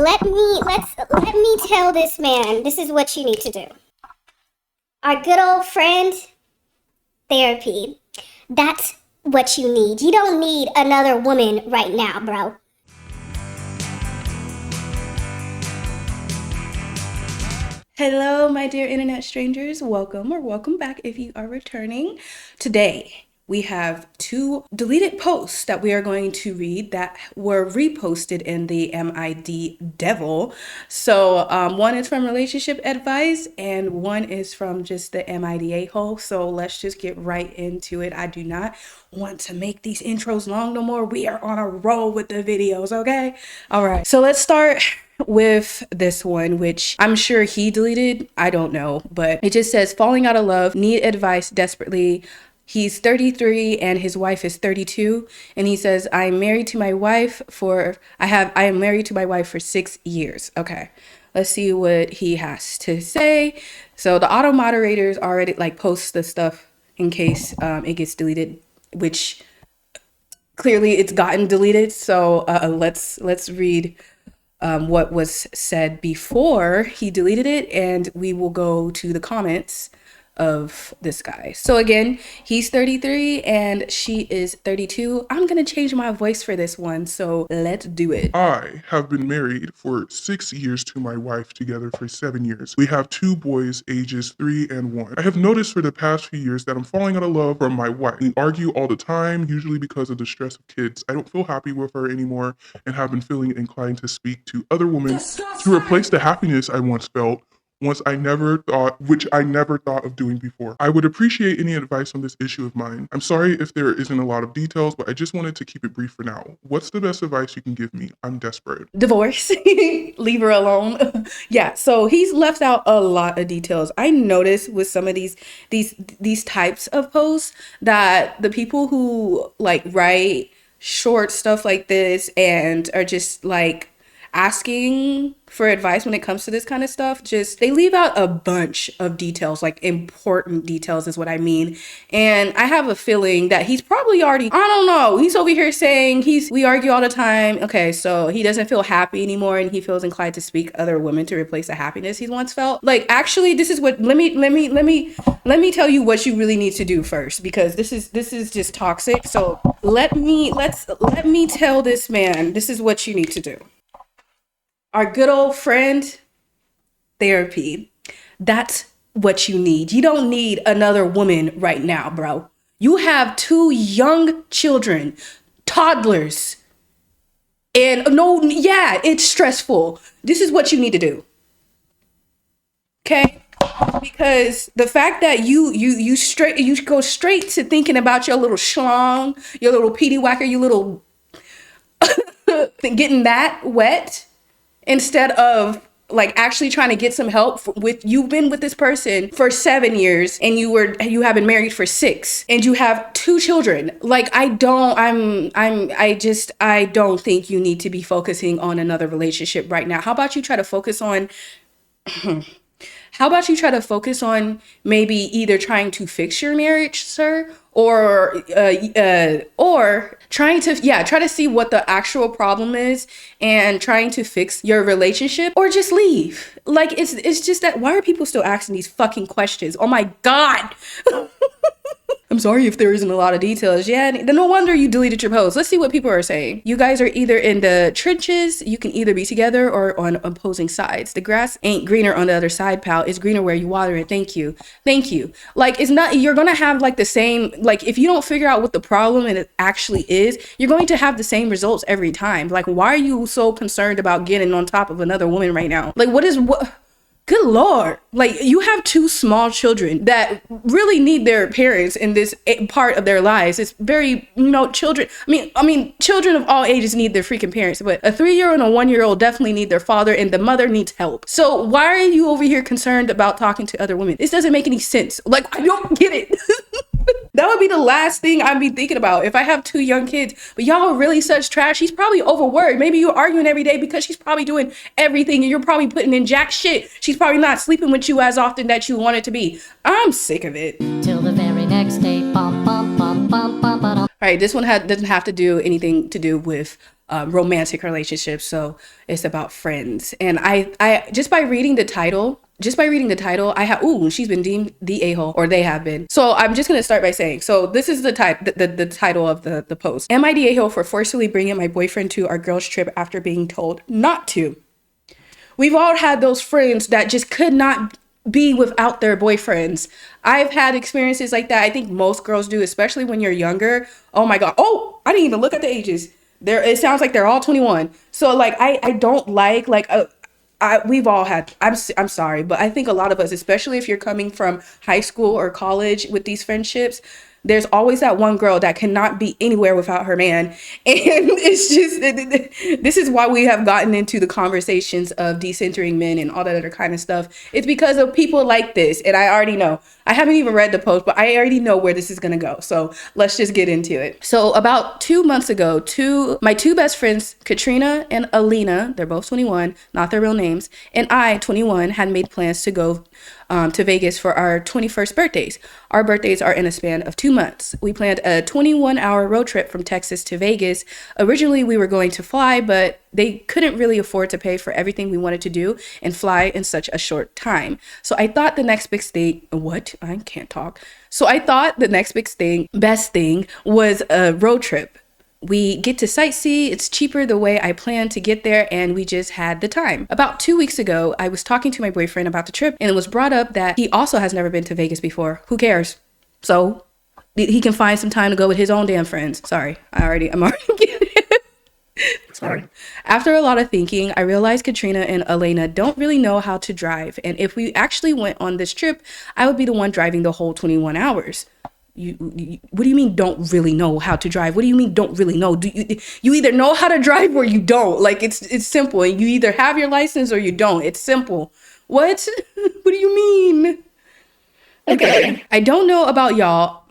Let me tell this man, this is what you need to do. Our good old friend, therapy. That's what you need. You don't need another woman right now, bro. Hello, my dear internet strangers. Welcome or welcome back if you are returning. Today, we have two deleted posts that we are going to read that were reposted in the AmITheDevil. So one is from relationship advice and one is from just the AmITheA-hole. So let's just get right into it. I do not want to make these intros long no more. We are on a roll with the videos, okay? All right, so let's start with this one, which I'm sure he deleted. I don't know, but it just says, falling out of love, need advice desperately. He's 33 and his wife is 32. And he says, I am married to my wife for 6 years. Okay, let's see what he has to say. So the auto moderators already post the stuff in case it gets deleted, which clearly it's gotten deleted. So let's read what was said before he deleted it, and we will go to the comments of this guy. So again, he's 33 and she is 32. I'm gonna change my voice for this one, so let's do it. I have been married for 6 years to my wife, together for 7 years. We have 2 boys, ages 3 and 1. I have noticed for the past few years that I'm falling out of love from my wife. We argue all the time, usually because of the stress of kids. I don't feel happy with her anymore and have been feeling inclined to speak to other women to replace the happiness I once felt, which I never thought of doing before. I would appreciate any advice on this issue of mine. I'm sorry if there isn't a lot of details, but I just wanted to keep it brief for now. What's the best advice you can give me? I'm desperate. Divorce. Leave her alone. Yeah, so he's left out a lot of details. I noticed with some of these types of posts that the people who write short stuff like this and are just asking for advice when it comes to this kind of stuff, they leave out a bunch of details, important details is what I mean. And I have a feeling that he's probably already, I don't know, he's over here saying we argue all the time. Okay, so he doesn't feel happy anymore and he feels inclined to speak other women to replace the happiness he once felt. Actually, this is what, let me tell you what you really need to do first, because this is just toxic. So let me tell this man, this is what you need to do. Our good old friend, therapy. That's what you need. You don't need another woman right now, bro. You have 2 young children, toddlers. And it's stressful. This is what you need to do. Okay? Because the fact that you go straight to thinking about your little schlong, your little petey whacker, you little getting that wet, instead of actually trying to get some help you've been with this person for 7 years and you have been married for 6 and you have 2 children. I don't think you need to be focusing on another relationship right now. How about you try to focus on maybe either trying to fix your marriage, sir, or try to see what the actual problem is and trying to fix your relationship, or just leave. It's just that, why are people still asking these fucking questions? Oh my God. I'm sorry if there isn't a lot of details. Yeah, no wonder you deleted your post. Let's see what people are saying. You guys are either in the trenches. You can either be together or on opposing sides. The grass ain't greener on the other side, pal. It's greener where you water it. Thank you. It's not, you're going to have the same, if you don't figure out what the problem it actually is, you're going to have the same results every time. Why are you so concerned about getting on top of another woman right now? Good Lord. You have 2 small children that really need their parents in this part of their lives. It's very, children. I mean, children of all ages need their freaking parents, but a 3-year-old and a 1-year-old definitely need their father, and the mother needs help. So why are you over here concerned about talking to other women? This doesn't make any sense. I don't get it. That would be the last thing I'd be thinking about if I have 2 young kids. But y'all are really such trash. She's probably overworked. Maybe you're arguing every day because she's probably doing everything and you're probably putting in jack shit. She's probably not sleeping with you as often that you want it to be. I'm sick of it. Till the very next day. All right, this one doesn't have to do anything to do with romantic relationships. So it's about friends. And I just by reading the title, I have, ooh, she's been deemed the a-hole, or they have been. So I'm just gonna start by saying, so this is the title of the post. Am I the a-hole for forcibly bringing my boyfriend to our girls trip after being told not to? We've all had those friends that just could not be without their boyfriends. I've had experiences like that. I think most girls do, especially when you're younger. Oh my God. Oh, I didn't even look at the ages. It sounds like they're all 21. So like, I don't we've all had, I'm sorry, but I think a lot of us, especially if you're coming from high school or college with these friendships, there's always that one girl that cannot be anywhere without her man. And it's just, this is why we have gotten into the conversations of decentering men and all that other kind of stuff. It's because of people like this. And I already know. I haven't even read the post, but I already know where this is going to go. So let's just get into it. So about 2 months ago, my two best friends, Katrina and Alina, they're both 21, not their real names, and I, 21, had made plans to go to Vegas for our 21st birthdays. Our birthdays are in a span of 2 months. We planned a 21-hour road trip from Texas to Vegas. Originally, we were going to fly, but they couldn't really afford to pay for everything we wanted to do and fly in such a short time. So I thought the next big thing, best thing was a road trip. We get to sightsee, it's cheaper the way I planned to get there, and we just had the time. About 2 weeks ago, I was talking to my boyfriend about the trip, and it was brought up that he also has never been to Vegas before. Who cares? So he can find some time to go with his own damn friends. Sorry, I'm already getting it. Sorry. After a lot of thinking, I realized Katrina and Elena don't really know how to drive, and if we actually went on this trip, I would be the one driving the whole 21 hours. What do you mean don't really know how to drive? What do you mean don't really know? You either know how to drive or you don't. Like it's simple. You either have your license or you don't. It's simple. What? What do you mean? Okay. I don't know about y'all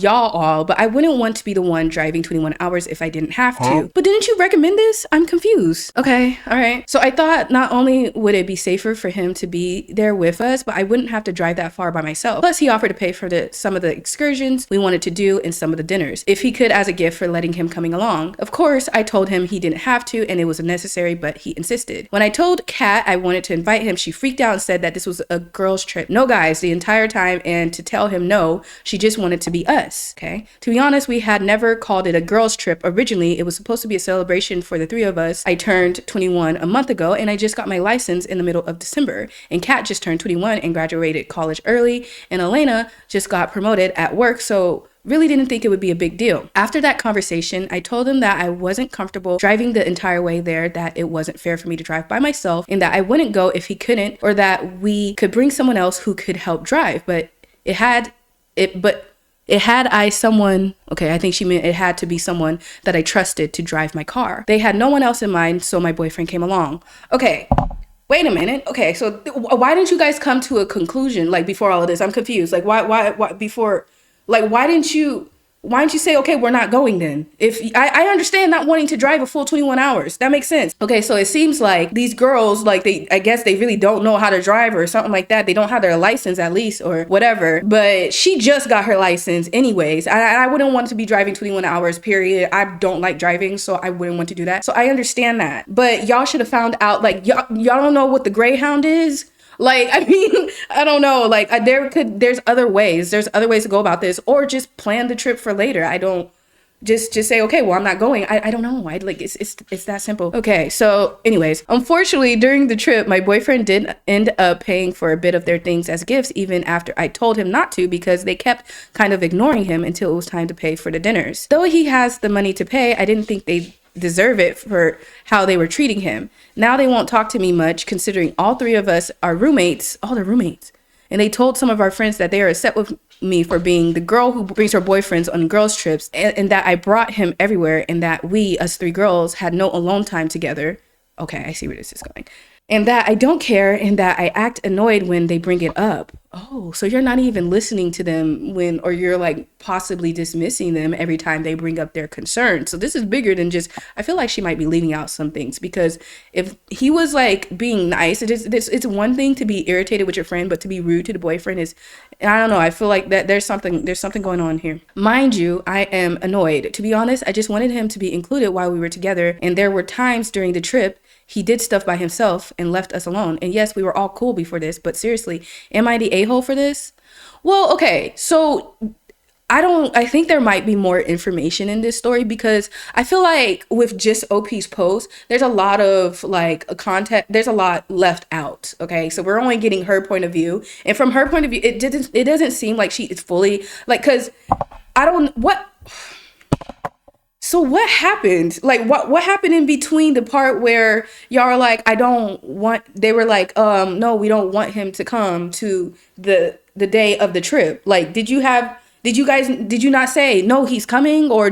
all, but I wouldn't want to be the one driving 21 hours if I didn't have to. But didn't you recommend this? I'm confused. Okay, all right. So I thought not only would it be safer for him to be there with us, but I wouldn't have to drive that far by myself. Plus, he offered to pay for some of the excursions we wanted to do and some of the dinners, if he could, as a gift for letting him coming along. Of course, I told him he didn't have to and it was unnecessary, but he insisted. When I told Kat I wanted to invite him, she freaked out and said that this was a girls' trip. No guys the entire time, and to tell him no, she just wanted to be us, okay? To be honest, we had never called it a girls' trip. Originally, it was supposed to be a celebration for the three of us. I turned 21 a month ago, and I just got my license in the middle of December. And Kat just turned 21 and graduated college early, and Elena just got promoted at work, so really didn't think it would be a big deal. After that conversation, I told him that I wasn't comfortable driving the entire way there, that it wasn't fair for me to drive by myself, and that I wouldn't go if he couldn't, or that we could bring someone else who could help drive. But it had to be someone that I trusted to drive my car. They had no one else in mind, so my boyfriend came along. Okay, wait a minute. Okay, so why didn't you guys come to a conclusion, like, before all of this? I'm confused. Like, why didn't you say, okay, we're not going then? If I understand not wanting to drive a full 21 hours. That makes sense. Okay, so it seems like these girls, like, I guess they really don't know how to drive or something like that. They don't have their license, at least, or whatever. But she just got her license anyways. I wouldn't want to be driving 21 hours, period. I don't like driving, so I wouldn't want to do that. So I understand that. But y'all should have found out, like, y'all don't know what the Greyhound is? Like, I mean, I don't know. Like, there's other ways. There's other ways to go about this, or just plan the trip for later. I don't just say, okay, well, I'm not going. I don't know. It's that simple. Okay. So anyways, unfortunately, during the trip, my boyfriend did end up paying for a bit of their things as gifts, even after I told him not to, because they kept kind of ignoring him until it was time to pay for the dinners. Though he has the money to pay, I didn't think they deserve it for how they were treating him. Now they won't talk to me much, considering all three of us are roommates. Oh, they're roommates. And they told some of our friends that they are upset with me for being the girl who brings her boyfriends on girls' trips, and that I brought him everywhere, and that we, us three girls, had no alone time together. Okay, I see where this is going. And that I don't care, and that I act annoyed when they bring it up. Oh, so you're not even listening to them or you're like possibly dismissing them every time they bring up their concern. So this is bigger than just, I feel like she might be leaving out some things, because if he was like being nice, it's one thing to be irritated with your friend, but to be rude to the boyfriend is, I don't know. I feel like that there's something going on here. Mind you, I am annoyed. To be honest, I just wanted him to be included while we were together. And there were times during the trip he did stuff by himself and left us alone. And yes, we were all cool before this, but seriously, am I the a-hole for this? Well, okay, so I think there might be more information in this story, because I feel like with just OP's post, there's a lot of like a context, there's a lot left out. Okay, so we're only getting her point of view, and from her point of view, it doesn't seem like she is fully like, because I don't what. So what happened? Like what happened in between the part where y'all are like, they were like, no, we don't want him to come to the day of the trip. Like, did you not say, no, he's coming? Or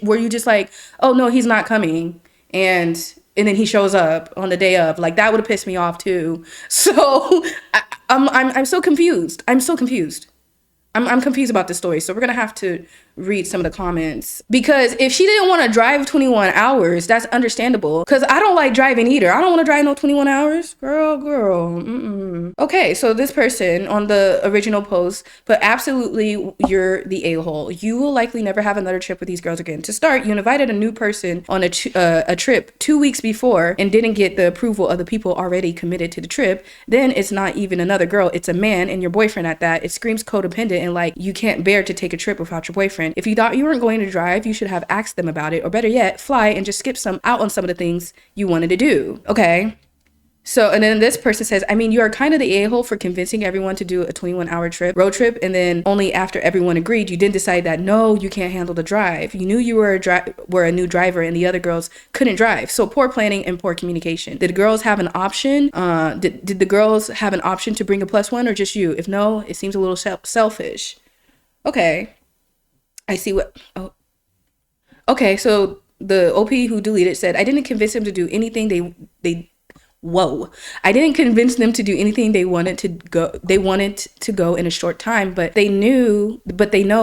were you just like, oh no, he's not coming? And then he shows up on the day of, like, that would have pissed me off too. So I'm so confused. I'm confused about this story. So we're going to have to read some of the comments, because if she didn't want to drive 21 hours, that's understandable, because I don't like driving either. I don't want to drive no 21 hours. Girl. Mm-mm. Okay, so this person on the original post, but absolutely you're the a-hole. You will likely never have another trip with these girls again. To start, you invited a new person on a trip 2 weeks before and didn't get the approval of the people already committed to the trip. Then it's not even another girl, it's a man, and your boyfriend at that. It screams codependent and like you can't bear to take a trip without your boyfriend. If you thought you weren't going to drive, you should have asked them about it, or better yet, fly and just skip out on some of the things you wanted to do. Okay. So, and then this person says, I mean, you are kind of the a-hole for convincing everyone to do a 21-hour road trip, and then only after everyone agreed, you then decide that, no, you can't handle the drive. You knew you were a new driver and the other girls couldn't drive. So poor planning and poor communication. Did the girls have an option? Did the girls have an option to bring a plus one, or just you? If no, it seems a little selfish. Okay. I see what, oh. Okay, so the OP who deleted said, I didn't convince them to do anything I didn't convince them to do anything they wanted to go in a short time, but they know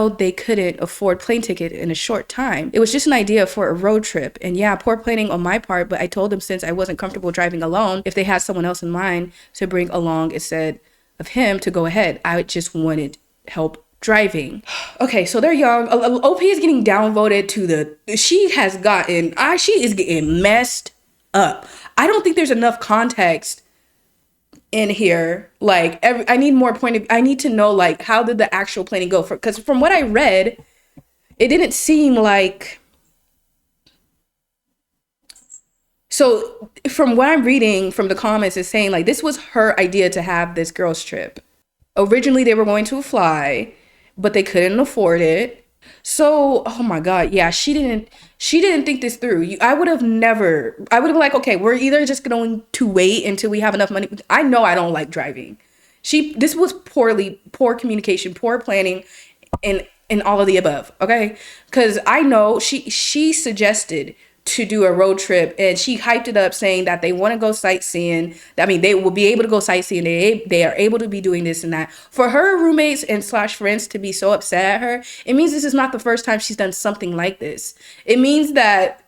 they couldn't afford plane ticket in a short time. It was just an idea for a road trip. And yeah, poor planning on my part, but I told them since I wasn't comfortable driving alone, if they had someone else in mind to bring along instead of him, to go ahead. I just wanted help driving. Okay, so they're young. OP is getting downvoted to she is getting messed up. I don't think there's enough context in here. Like, I need more I need to know, like, how did the actual planning go? Because from what I read, it didn't seem like. So from what I'm reading from the comments, it's saying like this was her idea to have this girls trip. Originally, they were going to fly, but they couldn't afford it. So, oh my God, yeah, she didn't think this through. I would have been like, okay, we're either just going to wait until we have enough money. I know I don't like driving. This was poor communication, poor planning, and all of the above, okay? Because I know she suggested to do a road trip, and she hyped it up saying that they want to go sightseeing. I mean, they will be able to go sightseeing. They are able to be doing this and that. For her roommates and / friends to be so upset at her, it means this is not the first time she's done something like this. It means that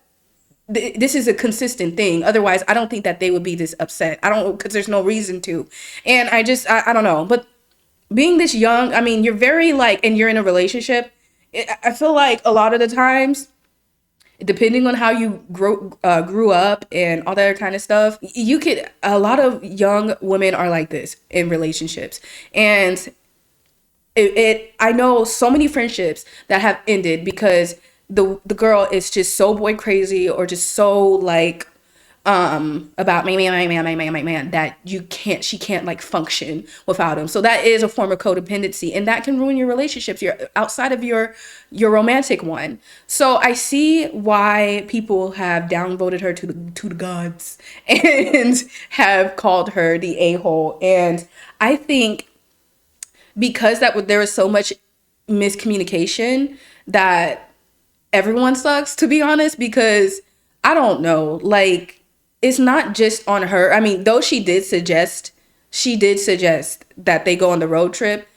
this is a consistent thing. Otherwise, I don't think that they would be this upset. I don't, because there's no reason to. And I don't know. But being this young, I mean, you're very like, and you're in a relationship. I feel like a lot of the times, depending on how you grew up and all that kind of stuff, a lot of young women are like this in relationships. And I know so many friendships that have ended because the girl is just so boy crazy, or just so like about my man that she can't like function without him. So that is a form of codependency, and that can ruin your relationships. You're outside of your romantic one. So I see why people have downvoted her to the gods and have called her the a-hole. And I think because there was so much miscommunication that everyone sucks, to be honest, because I don't know, like, it's not just on her. I mean, though she did suggest she did suggest that they go on the road trip,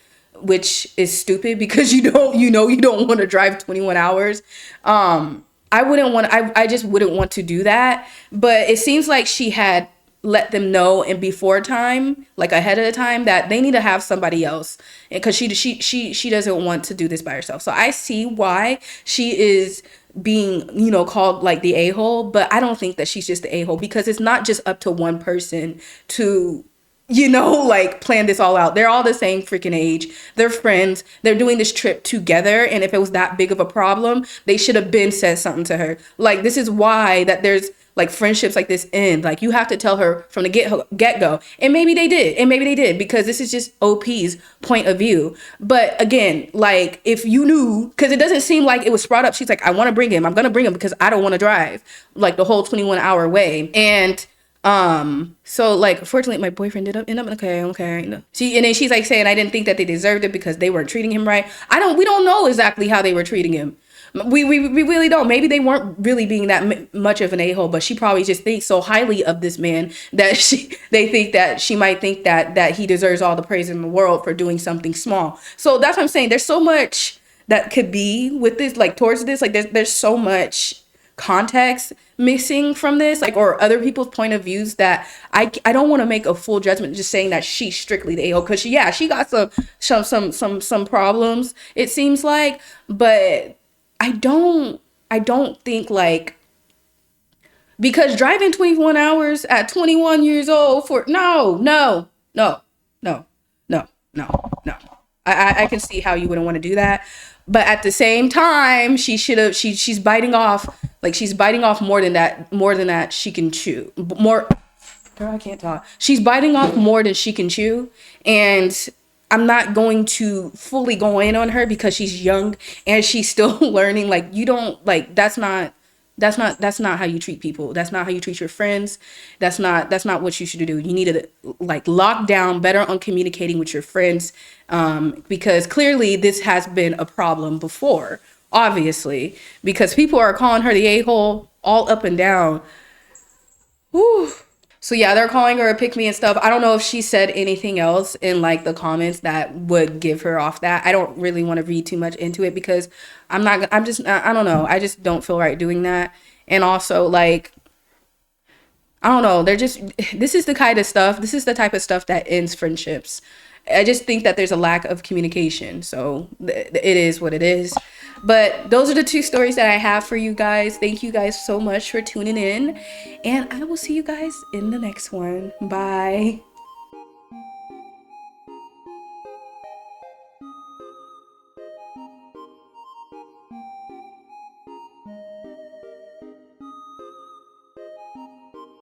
which is stupid because you don't want to drive 21 hours. I wouldn't want, I just wouldn't want to do that. But it seems like she had let them know in before time, like ahead of the time, that they need to have somebody else, because she doesn't want to do this by herself. So I see why she is being, called like the a-hole, but I don't think that she's just the a-hole, because it's not just up to one person to like plan this all out. They're all the same freaking age. They're friends. They're doing this trip together. And if it was that big of a problem, they should have been said something to her. Like, this is why that there's like friendships like this end. Like, you have to tell her from the get-go. And maybe they did. And maybe they did, because this is just OP's point of view. But again, like, if you knew, because it doesn't seem like it was brought up. She's like, I want to bring him. I'm going to bring him because I don't want to drive like the whole 21-hour way. And so like, fortunately, my boyfriend did end up okay. No. And then she's like saying, I didn't think that they deserved it because they weren't treating him right. We don't know exactly how they were treating him. We really don't. Maybe they weren't really being that much of an a-hole, but she probably just thinks so highly of this man that they think that she might think that he deserves all the praise in the world for doing something small. So that's what I'm saying. There's so much that could be with this, like, towards this, like there's so much context missing from this, like, or other people's point of views, that I don't want to make a full judgment just saying that she's strictly the a-hole, because she got some problems, it seems like. But I don't think, like, because driving 21 hours at 21 years old for no. I can see how you wouldn't want to do that. But at the same time, she's biting off, like, she's biting off more than that she can chew. Girl, I can't talk. She's biting off more than she can chew. And I'm not going to fully go in on her because she's young and she's still learning. Like, you don't, like, that's not how you treat people. That's not how you treat your friends. That's not what you should do. You need to, like, lock down better on communicating with your friends, because clearly this has been a problem before, obviously, because people are calling her the a-hole all up and down. Whew. So yeah, they're calling her a pick me and stuff. I don't know if she said anything else in, like, the comments that would give her off that. I don't really want to read too much into it because I don't know. I just don't feel right doing that. And also, like, I don't know. This is the type of stuff that ends friendships. I just think that there's a lack of communication. So it is what it is. But those are the two stories that I have for you guys. Thank you guys so much for tuning in. And I will see you guys in the next one. Bye.